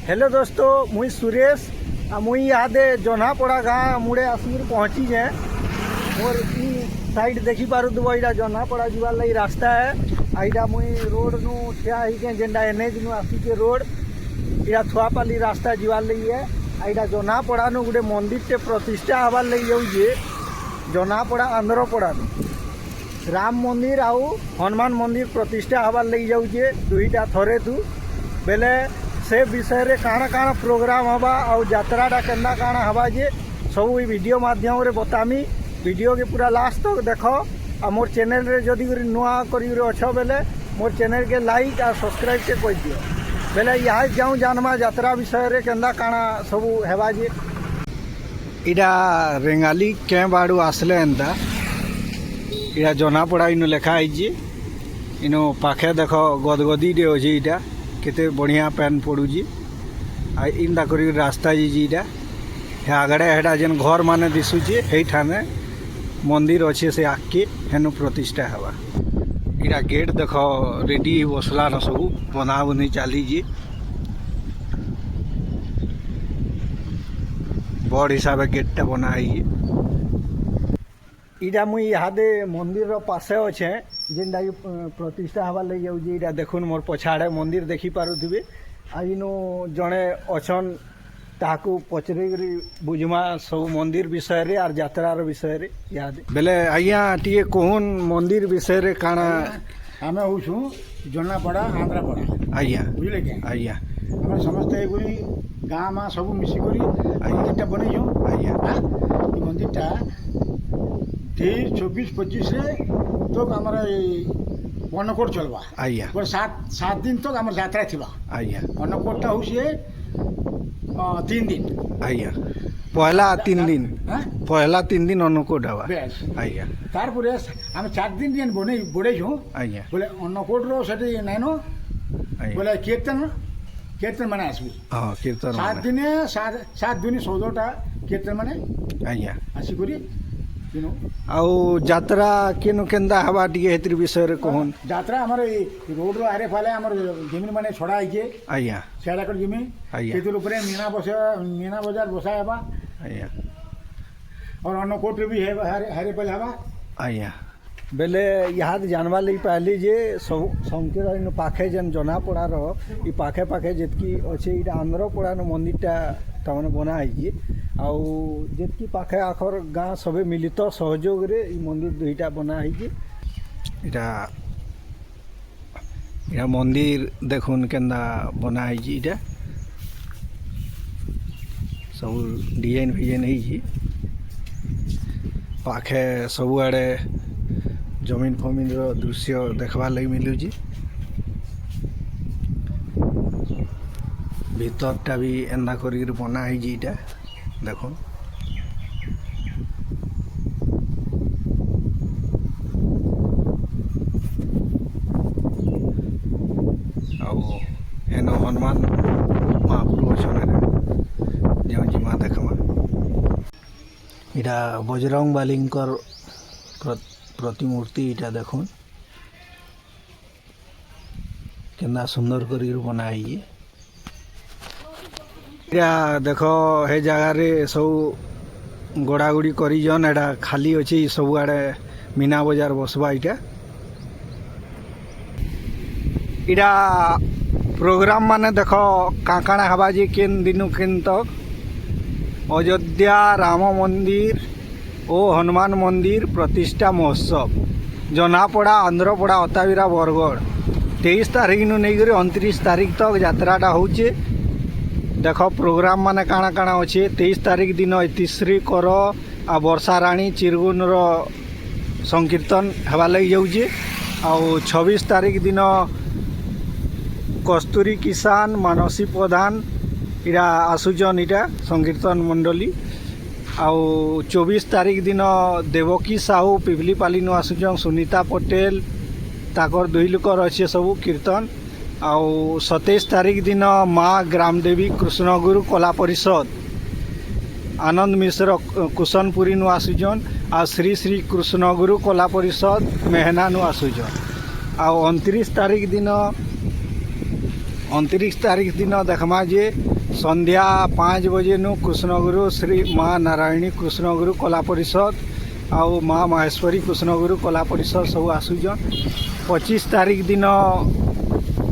Hello दोस्तों, मुई सुरेश मुई इहादे जनापड़ा गाँ मुड़े आसिक पहुँची है। मोर ई साइड देखी पारुथब यहाँ जनापड़ा जीवार लगी रास्ता है। यहाँ मुई रोड नु ठिया होके जेनटा एनएच नु आसिके रोड यहाँ थुआपाली रास्ता जीवार लगी है। यहाँ जनापड़ा नु गोटे मंदिर टे प्रतिष्ठा हबार लगी जाऊे। जनापड़ा आंध्रपड़ा राम मंदिर आउ हनुमान मंदिर प्रतिष्ठा हबार लगी जाऊे दुईटा थरे तू बेले से विषय रे काଣା काଣା प्रोग्राम हवा आउ यात्राटा केन्दा काଣା हवा जे सब वीडियो माध्यम रे बतामी। वीडियो के पूरा लास्ट तक देख आ मोर चैनल रे जदि नुआ करी अछ बेले मोर चैनल के लाइक और सब्सक्राइब के कर दियो। बेले यहाँ जाऊँ जानमा यात्रा विषय रे केन्दा काଣା सब हेबा जे इटा रेंगाली के बाड़ू आसले एंता इटा जनापड़ा इनु लेखा है। इनु पाखे देख गदगदी टे अच्छे इटा केते बढ़िया पैन पड़ूजी आ इनता कर रास्ता जीटा हे आगड़े हेटा जेन घर माने दिशुचे हे ठाने मंदिर अच्छे से आके हेनु प्रतिष्ठा हवा। इटा गेट देख रेडी बसला न सब बना बुनी चलीजी बड़ हिसाब से गेटा बना है। इटा मुई इहादे मंदिर पासे अच्छे जेनटा प्रतिष्ठा हवा लगे जाऊँ। इटा देखुन मोर पछाड़े मंदिर देखी पारुथिबे। आइनो जड़े अछन ताकू पचरे बुझमा सब मंदिर विषय रे और यात्रार विषय रे इहादे बेले आज्ञा टीके कहून मंदिर विषय रे काଣା आमे होछु जनापड़ा आंध्रपड़ा आज्ञा बुझले के आज्ञा आमे समस्त एगुरी गाँ मा सब मिसी करी मंदिरटा बनैछु। आज्ञा ई मंदिरटा 24-25 रे तो हमारा अन्नकूट चलवा। आज्ञा पर 7 दिन तक हमार यात्रा थिबा। आज्ञा अन्नकूटटा होछे 3 दिन। आज्ञा पहला 3 दिन हाँ पहला 3 दिन अन्नकूट हवा। बेस आज्ञा तारपरे आमे 4 दिन जेन बड़ेछु आज्ञा बोले अन्नकूट रो सेठी नाइनो बोले कीर्तन माने आसबी। हाँ कीर्तन 7 दिने 7 दिन 14टा कीर्तन माने आज्ञा आसी करी दिनो आउ यात्रा केनु केंदा हवा टिके हेतिर विषय रे कहून यात्रा हमारे रोड रो आरे फाले हमर जमीन माने छोड़ा आइके आज्ञा सेडा कर जमीन आज्ञा केतुल ऊपर मीना बाजार बसाय हवा आज्ञा और अन्नकूट भी है हारे पहले हवा आज्ञा बेले यहाँ जानवा लगी पहली जे सब संकेत इन पाखे जेन जनापड़ार ई पाखे पाखे जितकी अच्छे इटा आंध्रपड़ा मंदिरटा तमाने बना है। आउ जितकी पाखे आखर गाँ सबे मिलित सहयोग रे ई मंदिर दुईटा बना है। इटा इटा मंदिर देखुन केंदा बना है। इटा सब डिजाइन फिजाइन है पाखे सब आड़े जमीन फमीन रो दृश्य देखवा लगी मिलूजी। भीतरटा भी एंदा करी बना है इटा देखो आउ हेनो हनुमान महाप्रभु अछन जो जिमा देखमा। इटा बजरंग बालींकर प्रतिमूर्ति इटा देखुन केना सुंदर करी बना है। इटा देखो हे जगह रे सब गोड़ागुड़ी करी जन एटा खाली अच्छे सब आड़े मीना बाजार बसवा। इटा प्रोग्राम माने देखो काकाणा हवा जे केन दिनु केन तक अयोध्या राम मंदिर ओ हनुमान मंदिर प्रतिष्ठा महोत्सव जनापड़ा आंध्रपड़ा अताविरा बरगढ़ 23 तारीख नु नहीं 29 तारीख तक यात्राटा होचे। देख प्रोग्राम माने काଣା काଣା अच्छे 23 तारीख दिन इतिश्री कर आ वर्षा राणी चिरगुन रो संकीर्तन हवा लगी जाऊे। आउ 26 तारीख दिन कस्तूरी किसान मानसी प्रधान इरा आसुजन इटा संकीर्तन मंडली। आउ 24 तारीख दिन देवकी साहू पिपलीपाली नु आसुजन सुनीता पटेल ताकर 2 लोकर अच्छे सब कीर्तन। आउ 27 तारीख दिन माँ ग्रामदेवी कृष्णगुरु कला परिषद आनंद मिश्र कुशनपुरी नु आसुजन आ श्री श्री कृष्णगुरु कला परिषद मेहना नु आसुजन। आउ 29 तारीख दिन देखमा जे संध्या 5 बजे नु कृष्णगुरु श्री माँ नारायणी कृष्णगुरु कला परिषद आउ माँ माहेश्वरी कृष्णगुरु कला परिषद सब आसुचन 25 तारीख दिन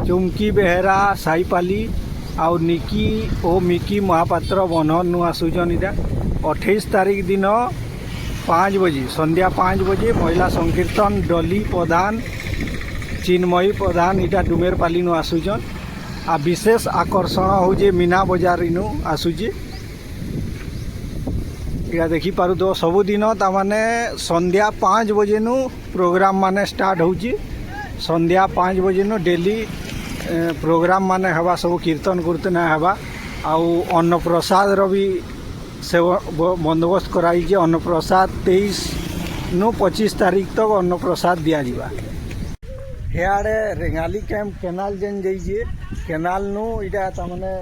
चुमकी बेहेरा साईपाली आउ निकी ओ मिकी महापात्र बनहर नु आसुचन इटा 28 तारीख दिन 5 बजे संध्या 5 बजे महिला संकीर्तन डली प्रधान चिन्मयी प्रधान इटा डुमेरपाली नु आसुचन आ विशेष आकर्षण हो मीना बजार इनु आसुची इटा देखी पारु तो सबुदिन तामाने संध्या 5 बजे नु प्रोग्राम माने स्टार्ट होची संध्या 5 बजे नु डेली प्रोग्राम माने हवा सब कीर्तन कीर्तन हवा आउ अन्नप्रसाद भी सेवा बंदोबस्त कराई अन्नप्रसाद 23 नु 25 तारीख तक अन्नप्रसाद दिया जिबा हेआड़े रेंगाली कैंप केनाल जेन जाइए केनाल नु इटा तामाने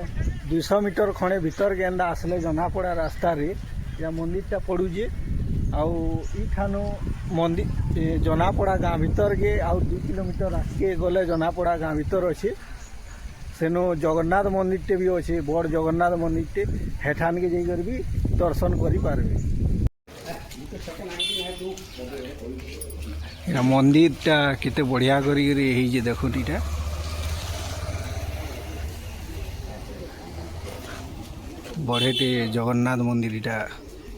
200 मीटर खणे भीतर गेंदा आसले जना पड़ा रास्ता रे या मंदिरटा पड़ुजे आउ इठानु मंदिर जनापड़ा गाँ भीतर गे आउ 2 किलोमीटर आगे गले जनापड़ा गाँ भीतर अच्छे सेनु जगन्नाथ मंदिरटे भी अच्छे बड़ जगन्नाथ मंदिरटे हेठान के जाकर भी दर्शन करि पारबे इटा मंदिरटा केते बढ़िया करी जे देखो इटा बढ़ेटे जगन्नाथ मंदिर इटा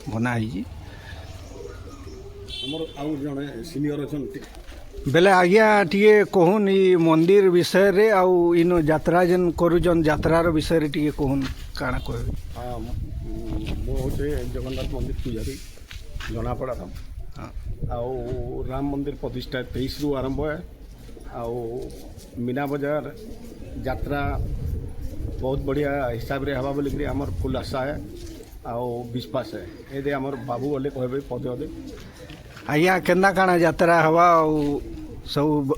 बना है बेले आज्ञा टीके कहून ई मंदिर विषय रे आउ इन यात्रा जेन करूजन यात्रार विषय रे टीके कहून काଣା कहबे मो होते जगन्नाथ मंदिर पूजारी जनापड़ा था आउ राम मंदिर प्रतिष्ठा 23 रु आरंभ है आउ मीना बाजार यात्रा बहुत बढ़िया हिसाब रे हवा बोलिक आमर फुल आशा है आउ विश्वास है ये आमर बाबू बोले कहबे पदे पदे आज्ञा केना काଣା यात्रा हवा आउ सब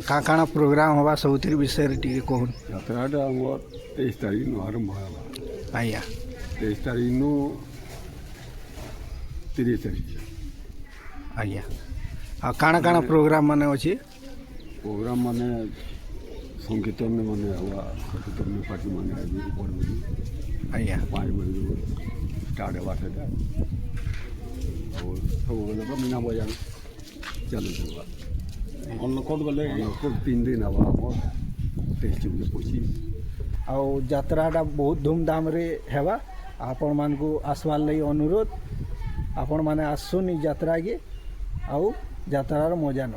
का काଣା प्रोग्राम हवा सबुतिर विषय रे टीके कहून यात्राटा आमर 23 तारीख नु आरंभ है आज्ञा 23 तारीख नु 30 तारीख आज्ञा आ काଣା काଣା प्रोग्राम माने अछि प्रोग्राम माने संकीर्तन माने हवा संकीर्तन में पार्टी माने आदमी ऊपर में आज्ञा 5 बजे स्टार्ट हुआ था और सब लोग मीना बाजार चलो हुआ अन्नकूट गले अन्नकूट 3 दिन हवा और 23-25 आउ यात्राटा बहुत धूमधाम रे हेबा आपण मान को आसवार लई अनुरोध आपण माने आसुन यात्रा के आउ यात्रार मजा न